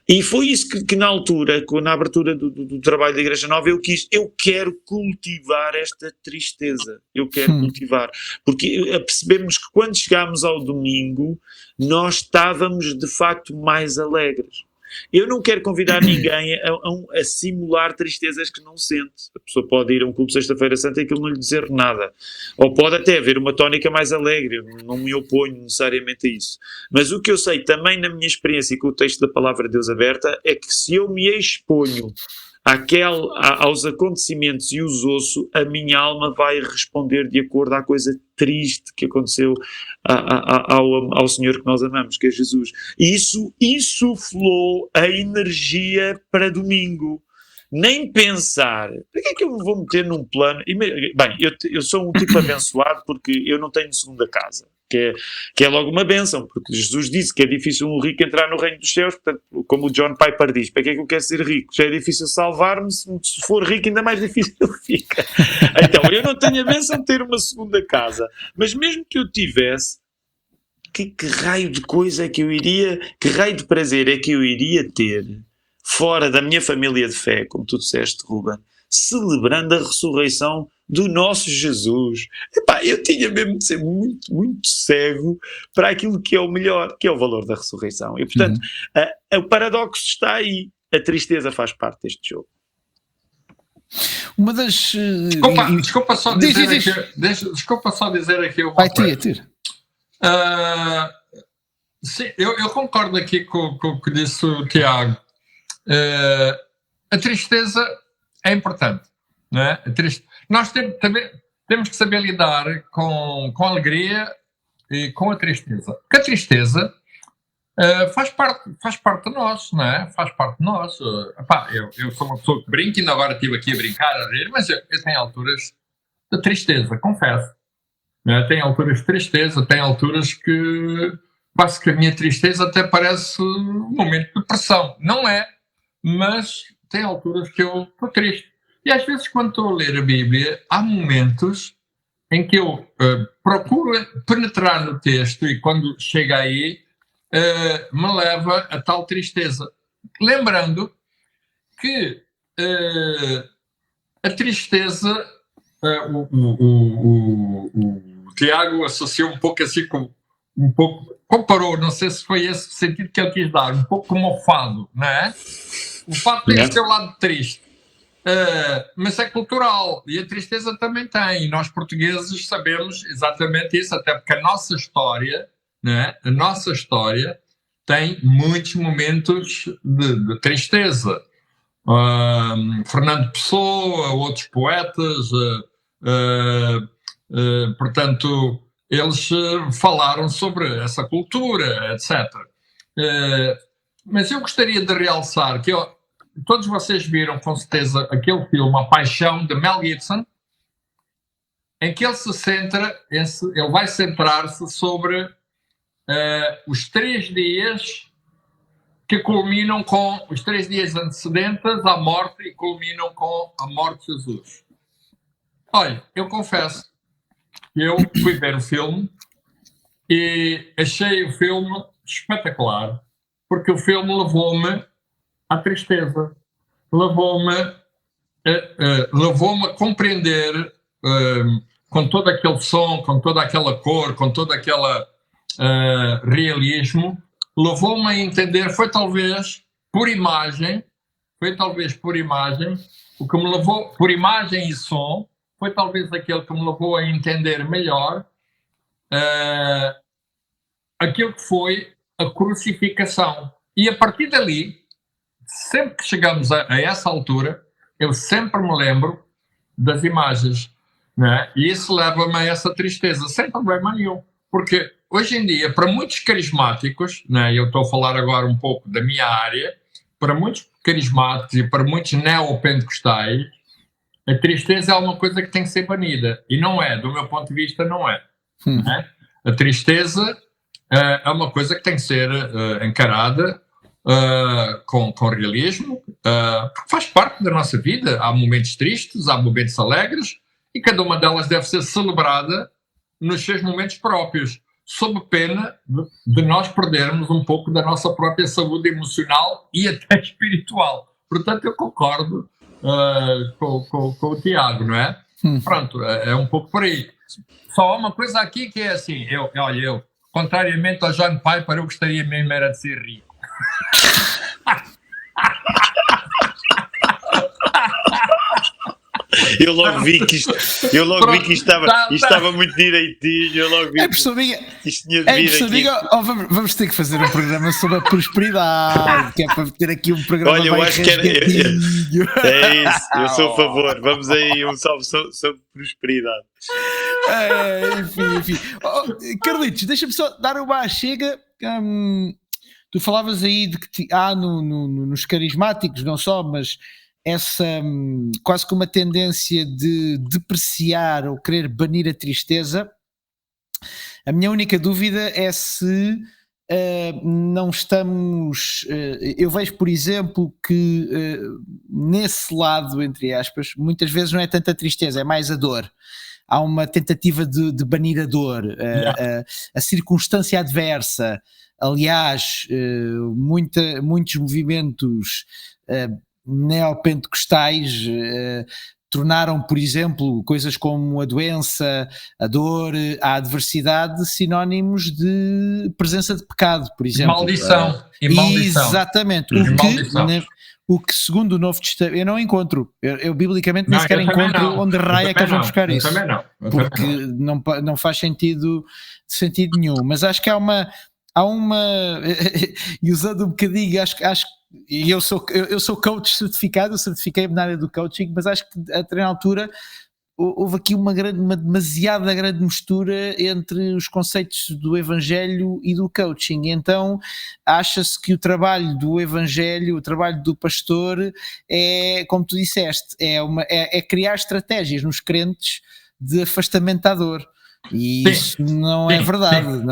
E foi isso que na altura, na abertura do trabalho da Igreja Nova, eu quero cultivar esta tristeza, eu quero cultivar, porque percebemos que quando chegámos ao domingo, nós estávamos de facto mais alegres. Eu não quero convidar ninguém a simular tristezas que não sente. A pessoa pode ir a um culto de Sexta-feira Santa e aquilo não lhe dizer nada. Ou pode até haver uma tónica mais alegre. Eu não me oponho necessariamente a isso. Mas o que eu sei também na minha experiência e com o texto da Palavra de Deus aberta é que se eu me exponho aos acontecimentos e os ouço, a minha alma vai responder de acordo à coisa triste que aconteceu ao Senhor que nós amamos, que é Jesus. E isso insuflou a energia para domingo. Nem pensar, para que é que eu me vou meter num plano? Bem, eu sou um tipo abençoado porque eu não tenho segunda casa, que é logo uma bênção, porque Jesus disse que é difícil um rico entrar no reino dos céus, portanto, como o John Piper diz, para que é que eu quero ser rico? Já é difícil salvar-me, se for rico ainda mais difícil fica. Então, eu não tenho a bênção de ter uma segunda casa, mas mesmo que eu tivesse, que raio de coisa é que eu iria, que raio de prazer é que eu iria ter fora da minha família de fé, como tu disseste, Ruben, celebrando a ressurreição do nosso Jesus. Epá, eu tinha mesmo de ser muito, muito cego para aquilo que é o melhor, que é o valor da ressurreição. E, portanto, o paradoxo está aí. A tristeza faz parte deste jogo. Uma das... Desculpa só dizer aqui uma coisa. Sim, eu concordo aqui com o que disse o Tiago. A tristeza é importante, não é? Nós também temos que saber lidar com a alegria e com a tristeza. Porque a tristeza faz parte de nós, não é? Faz parte de nós. Eu sou uma pessoa que brinca, ainda agora estive aqui a brincar, a rir, mas eu tenho alturas de tristeza, confesso. Tem alturas de tristeza, tem alturas que quase que a minha tristeza até parece um momento de depressão. Não é, mas tem alturas que eu estou triste. E às vezes, quando estou a ler a Bíblia, há momentos em que eu procuro penetrar no texto e quando chega aí, me leva a tal tristeza. Lembrando que a tristeza, o Tiago associou um pouco assim comparou, não sei se foi esse o sentido que ele quis dar, um pouco como o fado, não é? O fado tem o seu lado triste, mas é cultural, e a tristeza também tem, e nós portugueses sabemos exatamente isso, até porque a nossa história, não é? A nossa história tem muitos momentos de tristeza. Fernando Pessoa, outros poetas, portanto, eles falaram sobre essa cultura, etc. Mas eu gostaria de realçar que todos vocês viram, com certeza, aquele filme A Paixão, de Mel Gibson, em que ele vai centrar-se sobre os 3 dias que culminam com os 3 dias antecedentes à morte e culminam com a morte de Jesus. Olha, eu confesso que eu fui ver o filme e achei o filme espetacular, porque o filme levou-me à tristeza, levou-me a compreender com todo aquele som, com toda aquela cor, com todo aquele realismo, levou-me a entender, foi talvez por imagem, o que me levou, por imagem e som, foi talvez aquele que me levou a entender melhor aquilo que foi a crucificação. E a partir dali, sempre que chegamos a essa altura, eu sempre me lembro das imagens, né? E isso leva-me a essa tristeza, sem problema nenhum. Porque hoje em dia, para muitos carismáticos, né, eu estou a falar agora um pouco da minha área, para muitos carismáticos e para muitos neopentecostais, a tristeza é uma coisa que tem que ser banida. E não é, do meu ponto de vista, não é. Né? A tristeza é uma coisa que tem que ser encarada com realismo, porque faz parte da nossa vida. Há momentos tristes, há momentos alegres, e cada uma delas deve ser celebrada nos seus momentos próprios, sob pena de nós perdermos um pouco da nossa própria saúde emocional e até espiritual. Portanto, eu concordo com o Tiago, não é? Pronto, é um pouco por aí. Só uma coisa aqui que é assim, eu, contrariamente ao John Piper, eu gostaria mesmo era de ser rico. Eu logo vi que isto estava muito direitinho. Eu logo vi é impressão minha. Isto tinha de vir aqui. Vamos ter que fazer um programa sobre a prosperidade, que é para ter aqui um programa. Olha, eu acho que era. É isso, eu sou a favor. Vamos aí, um salve sobre prosperidade. Enfim. Carlitos, deixa-me só dar uma chega. Tu falavas aí de que há nos carismáticos, não só, mas essa quase que uma tendência de depreciar ou querer banir a tristeza. A minha única dúvida é se não estamos... eu vejo, por exemplo, que nesse lado, entre aspas, muitas vezes não é tanta tristeza, é mais a dor. Há uma tentativa de banir a dor, a circunstância adversa. Aliás, muitos movimentos neopentecostais tornaram, por exemplo, coisas como a doença, a dor, a adversidade sinónimos de presença de pecado, por exemplo. Maldição. Exatamente. O que, segundo o Novo Testamento, eu não encontro. Eu biblicamente nem sequer encontro onde raio é que eles vão buscar isso. Também não. Porque não faz sentido nenhum. Mas acho que há uma e usando um bocadinho, acho e eu sou coach certificado, eu certifiquei-me na área do coaching, mas acho que a na altura houve aqui uma demasiada grande mistura entre os conceitos do Evangelho e do coaching. Então acha-se que o trabalho do Evangelho, o trabalho do pastor é, como tu disseste, é criar estratégias nos crentes de afastamento da dor, e isso não é verdade.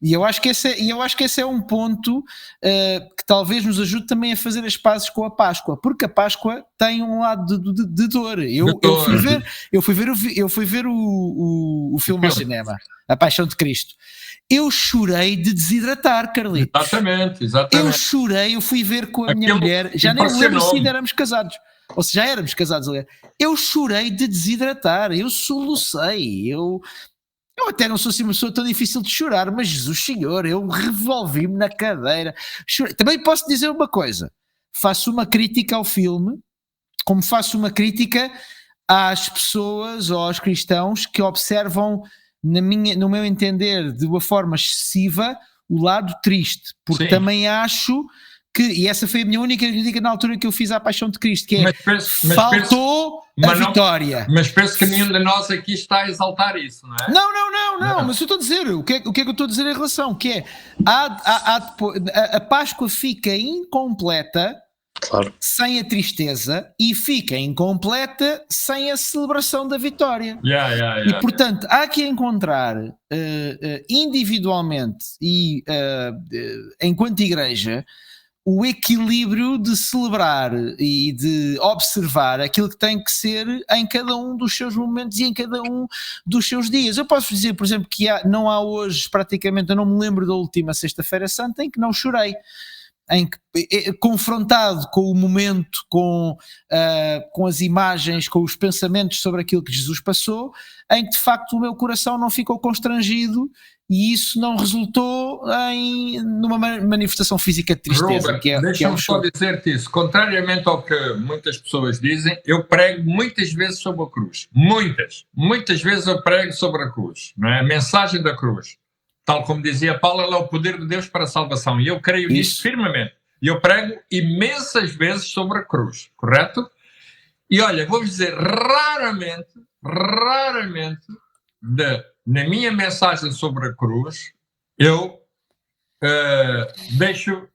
E eu acho que esse é um ponto que talvez nos ajude também a fazer as pazes com a Páscoa, porque a Páscoa tem um lado de dor. Eu fui ver o filme ao cinema, A Paixão de Cristo. Eu chorei de desidratar, Carlitos. Exatamente. Eu chorei, eu fui ver com a minha mulher, já nem me lembro se ainda éramos casados. Ou se já éramos casados, aliás. Eu chorei de desidratar, eu solucei, eu até não sou assim uma pessoa tão difícil de chorar, mas Jesus Senhor, eu revolvi-me na cadeira. Chorei. Também posso dizer uma coisa, faço uma crítica ao filme, como faço uma crítica às pessoas ou aos cristãos que observam, no meu entender, de uma forma excessiva, o lado triste, porque também acho que, e essa foi a minha única crítica na altura que eu fiz à Paixão de Cristo, que é, faltou a vitória. Mas penso que nenhum de nós aqui está a exaltar isso, não é? Não, mas eu estou a dizer, o que é que eu estou a dizer em relação, que é, a Páscoa fica incompleta, claro, sem a tristeza, e fica incompleta sem a celebração da vitória. E portanto há que encontrar individualmente e enquanto igreja o equilíbrio de celebrar e de observar aquilo que tem que ser em cada um dos seus momentos e em cada um dos seus dias. Eu posso dizer, por exemplo, que não há hoje, praticamente, eu não me lembro da última Sexta-feira Santa em que não chorei, em que, confrontado com o momento, com as imagens, com os pensamentos sobre aquilo que Jesus passou, em que de facto o meu coração não ficou constrangido e isso não resultou numa manifestação física de tristeza. Robert, deixa-me só dizer-te isso. Contrariamente ao que muitas pessoas dizem, eu prego muitas vezes sobre a cruz. Muitas vezes eu prego sobre a cruz, não é? A mensagem da cruz. Tal como dizia Paulo, ela é o poder de Deus para a salvação. E eu creio nisso firmemente. E eu prego imensas vezes sobre a cruz, correto? E olha, vou-vos dizer, raramente, na minha mensagem sobre a cruz, eu deixo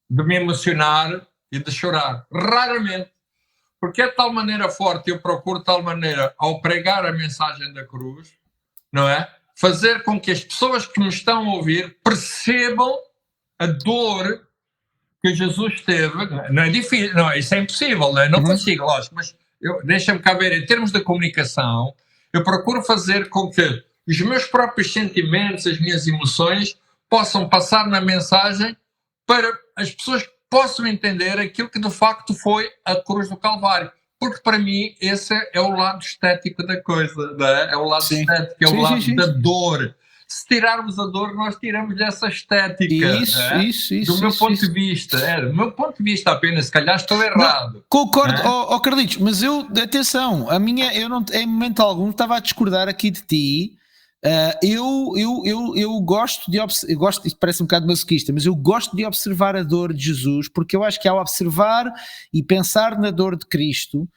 de me emocionar e de chorar. Raramente. Porque é de tal maneira forte, eu procuro de tal maneira, ao pregar a mensagem da cruz, não é? Fazer com que as pessoas que me estão a ouvir percebam a dor que Jesus teve. Não é difícil, não, isso é impossível, não é? Não consigo, lógico, mas deixa-me cá ver, em termos de comunicação, eu procuro fazer com que os meus próprios sentimentos, as minhas emoções, possam passar na mensagem para as pessoas que possam entender aquilo que de facto foi a cruz do Calvário. Porque para mim esse é o lado estético da coisa, não é? É o lado estético, é o lado da dor. se tirarmos a dor, nós tiramos essa estética. Isso. Do meu ponto de vista. Do meu ponto de vista apenas, se calhar estou errado. Não, concordo, Carlitos, mas atenção, eu não, em momento algum estava a discordar aqui de ti. Eu gosto de observar, isto parece um bocado masoquista, mas eu gosto de observar a dor de Jesus, porque eu acho que ao observar e pensar na dor de Cristo,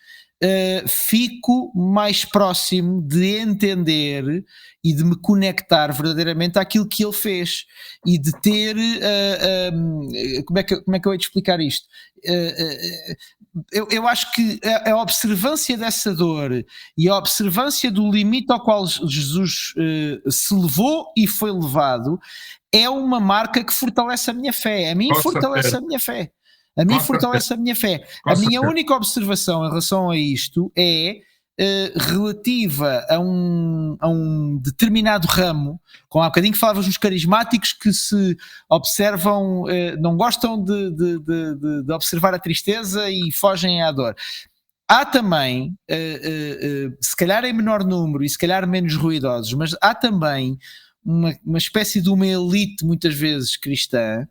fico mais próximo de entender e de me conectar verdadeiramente àquilo que ele fez e de ter como é que eu hei de explicar isto? Eu acho que a observância dessa dor e a observância do limite ao qual Jesus se levou e foi levado é uma marca que fortalece a minha fé. A mim fortalece a minha fé. A mim fortalece a minha fé. A minha única observação em relação a isto é relativa a um determinado ramo, com há bocadinho que falavas nos carismáticos que se observam, não gostam de observar a tristeza e fogem à dor. Há também, se calhar em menor número e se calhar menos ruidosos, mas há também uma espécie de uma elite muitas vezes cristã,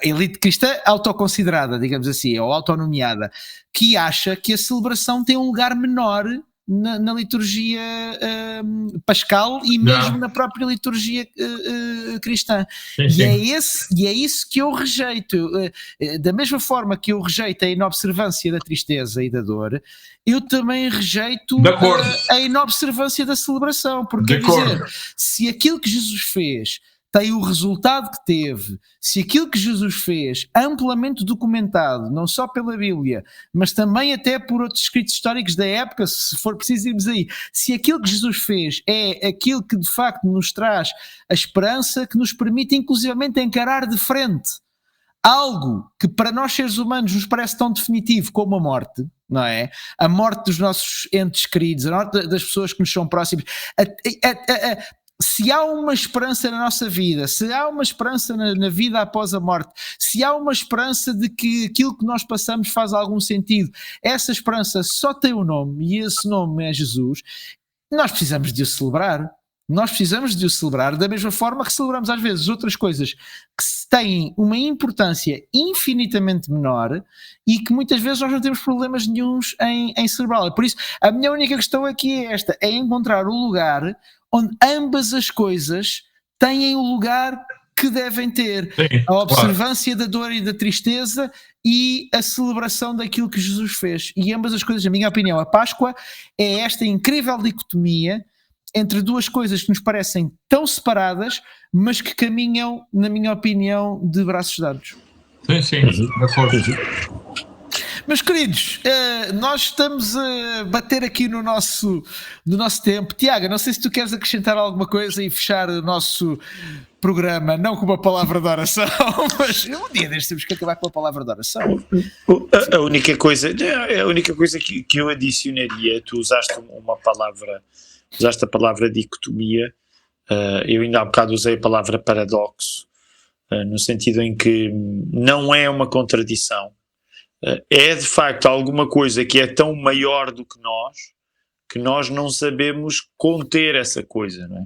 elite cristã autoconsiderada, digamos assim, ou autonomeada, que acha que a celebração tem um lugar menor na liturgia pascal e mesmo na própria liturgia cristã. Sim. E é isso que eu rejeito. Da mesma forma que eu rejeito a inobservância da tristeza e da dor, eu também rejeito a inobservância da celebração, porque quer dizer, se aquilo que Jesus fez tem o resultado que teve, se aquilo que Jesus fez, amplamente documentado, não só pela Bíblia, mas também até por outros escritos históricos da época, se for preciso irmos aí, se aquilo que Jesus fez é aquilo que de facto nos traz a esperança, que nos permite inclusivamente encarar de frente algo que para nós seres humanos nos parece tão definitivo como a morte, não é? A morte dos nossos entes queridos, a morte das pessoas que nos são próximas, se há uma esperança na nossa vida, se há uma esperança na vida após a morte, se há uma esperança de que aquilo que nós passamos faz algum sentido, essa esperança só tem um nome e esse nome é Jesus. Nós precisamos de o celebrar. Nós precisamos de o celebrar da mesma forma que celebramos às vezes outras coisas que têm uma importância infinitamente menor e que muitas vezes nós não temos problemas nenhuns em celebrá-la. Por isso, a minha única questão aqui é esta, é encontrar o lugar onde ambas as coisas têm o lugar que devem ter. Sim, a observância da dor e da tristeza e a celebração daquilo que Jesus fez. E ambas as coisas, na minha opinião, a Páscoa é esta incrível dicotomia entre duas coisas que nos parecem tão separadas, mas que caminham, na minha opinião, de braços dados. Sim, de acordo. Meus queridos, nós estamos a bater aqui no nosso tempo. Tiago, não sei se tu queres acrescentar alguma coisa e fechar o nosso programa, não com uma palavra de oração, mas um dia destes temos que acabar com a palavra de oração. A única coisa que eu adicionaria, tu usaste a palavra dicotomia, eu ainda há bocado usei a palavra paradoxo, no sentido em que não é uma contradição. É de facto alguma coisa que é tão maior do que nós não sabemos conter essa coisa, não é?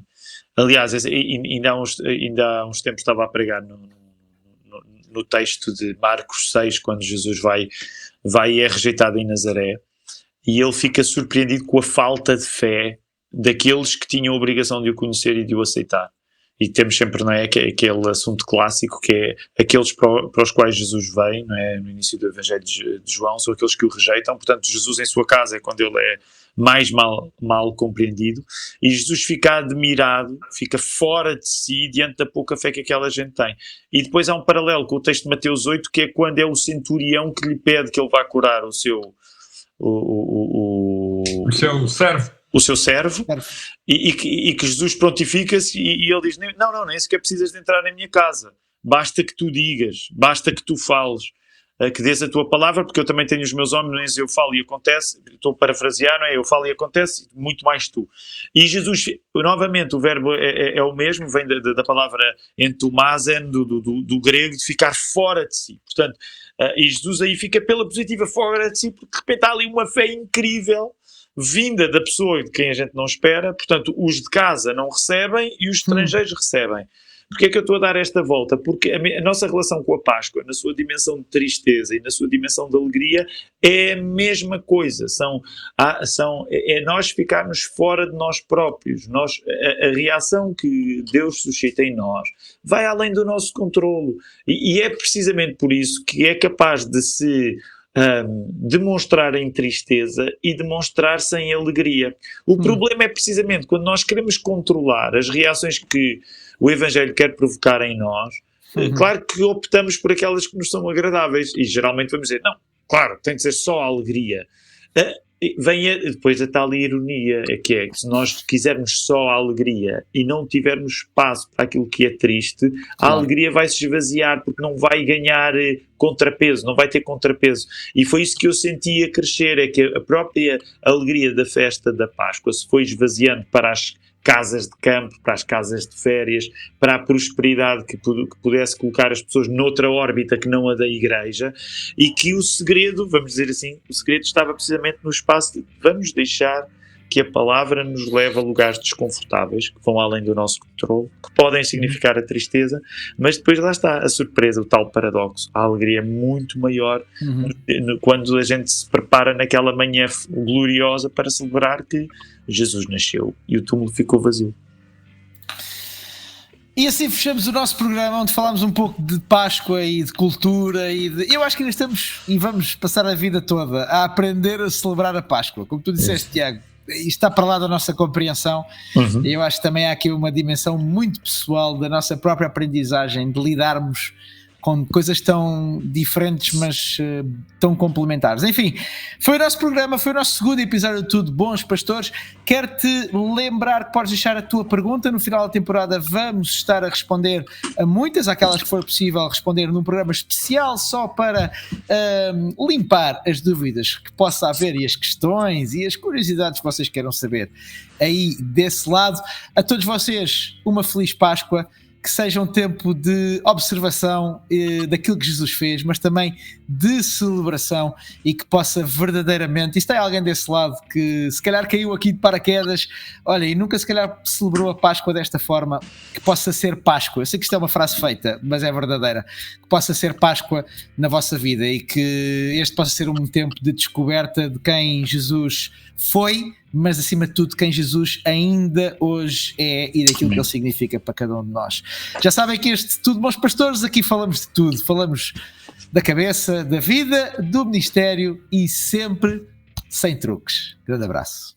Aliás, ainda há uns tempos estava a pregar no texto de Marcos 6, quando Jesus vai e é rejeitado em Nazaré, e ele fica surpreendido com a falta de fé daqueles que tinham a obrigação de o conhecer e de o aceitar. E temos sempre, não é, aquele assunto clássico que é aqueles para os quais Jesus vem, não é, no início do Evangelho de João, são aqueles que o rejeitam. Portanto, Jesus em sua casa é quando ele é mais mal compreendido, e Jesus fica admirado, fica fora de si diante da pouca fé que aquela gente tem. E depois há um paralelo com o texto de Mateus 8, que é quando é o centurião que lhe pede que ele vá curar o seu servo. O seu servo, e que Jesus prontifica-se e ele diz, não, nem sequer precisas de entrar na minha casa, basta que tu digas, basta que tu fales, que dês a tua palavra, porque eu também tenho os meus homens, eu falo e acontece, estou a parafrasear, não é? Eu falo e acontece, muito mais tu. E Jesus, novamente, o verbo é o mesmo, vem da palavra entumazen, do grego, de ficar fora de si. Portanto, e Jesus aí fica pela positiva fora de si, porque de repente há ali uma fé incrível, vinda da pessoa de quem a gente não espera, portanto, os de casa não recebem e os estrangeiros recebem. Porquê é que eu estou a dar esta volta? Porque a nossa relação com a Páscoa, na sua dimensão de tristeza e na sua dimensão de alegria, é a mesma coisa. É nós ficarmos fora de nós próprios. A reação que Deus suscita em nós vai além do nosso controlo. E é precisamente por isso que é capaz de se demonstrar em tristeza e demonstrar-se em alegria. O problema é precisamente quando nós queremos controlar as reações que o Evangelho quer provocar em nós. Claro que optamos por aquelas que nos são agradáveis e geralmente vamos dizer, não, claro, tem de ser só a alegria. Depois a tal ironia, que é que se nós quisermos só a alegria e não tivermos espaço para aquilo que é triste, a alegria vai se esvaziar porque não vai ganhar contrapeso, não vai ter contrapeso. E foi isso que eu senti a crescer, é que a própria alegria da festa da Páscoa se foi esvaziando para as casas de campo, para as casas de férias, para a prosperidade que pudesse colocar as pessoas noutra órbita que não a da igreja, e que o segredo, vamos dizer assim, o segredo estava precisamente no espaço de vamos deixar que a palavra nos leve a lugares desconfortáveis, que vão além do nosso controle, que podem significar a tristeza, mas depois lá está a surpresa, o tal paradoxo, a alegria é muito maior quando a gente se prepara naquela manhã gloriosa para celebrar que Jesus nasceu e o túmulo ficou vazio. E assim fechamos o nosso programa, onde falámos um pouco de Páscoa e de cultura eu acho que ainda estamos e vamos passar a vida toda a aprender a celebrar a Páscoa, como tu disseste, Tiago. Isto está para lá da nossa compreensão. E eu acho que também há aqui uma dimensão muito pessoal da nossa própria aprendizagem, de lidarmos com coisas tão diferentes, mas tão complementares. Enfim, foi o nosso programa, foi o nosso segundo episódio de Tudo Bons Pastores. Quero-te lembrar que podes deixar a tua pergunta. No final da temporada vamos estar a responder a muitas, aquelas que for possível responder num programa especial só para limpar as dúvidas que possa haver e as questões e as curiosidades que vocês queiram saber aí desse lado. A todos vocês, uma feliz Páscoa. Que seja um tempo de observação daquilo que Jesus fez, mas também de celebração, e que possa verdadeiramente, e se tem alguém desse lado que se calhar caiu aqui de paraquedas, olha, e nunca se calhar celebrou a Páscoa desta forma, que possa ser Páscoa. Eu sei que isto é uma frase feita, mas é verdadeira. Que possa ser Páscoa na vossa vida e que este possa ser um tempo de descoberta de quem Jesus foi, mas acima de tudo quem Jesus ainda hoje é e daquilo que ele significa para cada um de nós. Já sabem que este Tudo Bons Pastores, aqui falamos de tudo, falamos da cabeça, da vida, do ministério e sempre sem truques. Grande abraço.